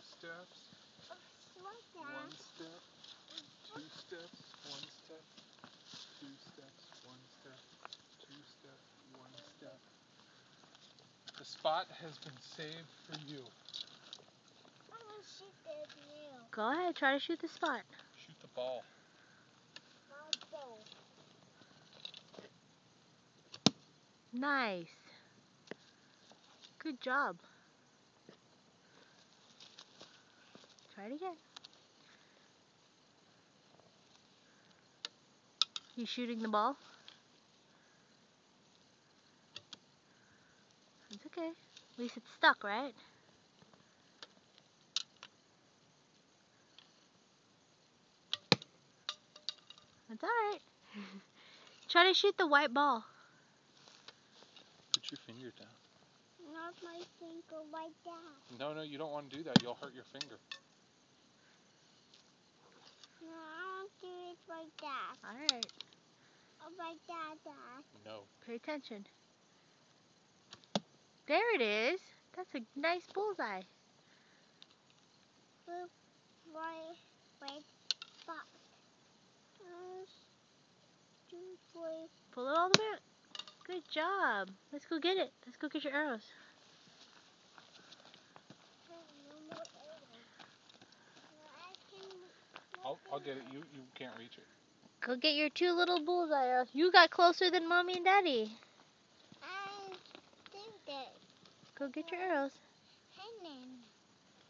steps, one step, two steps, one step, two steps, one step, two steps, one step. The spot has been saved for you. I'm gonna shoot the nail. Go ahead, try to shoot the spot. Shoot the ball. Nice. Good job. Try it again. You shooting the ball? It's okay. At least it's stuck, right? That's alright. Try to shoot the white ball. Put your finger down. Not my finger like that. No, you don't want to do that. You'll hurt your finger. No, I don't do it like that. Alright. Like that, Dad. No. Pay attention. There it is. That's a nice bullseye. Wait, stop. Pull it all the way out. Good job. Let's go get it. Let's go get your arrows. I'll get it. You can't reach it. Go get your 2 little bullseye arrows. You got closer than Mommy and Daddy. I think that. Go get your arrows. Hanging.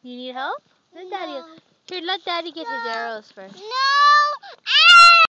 You need help? Let Daddy. No. Here, let Daddy get his arrows first. No!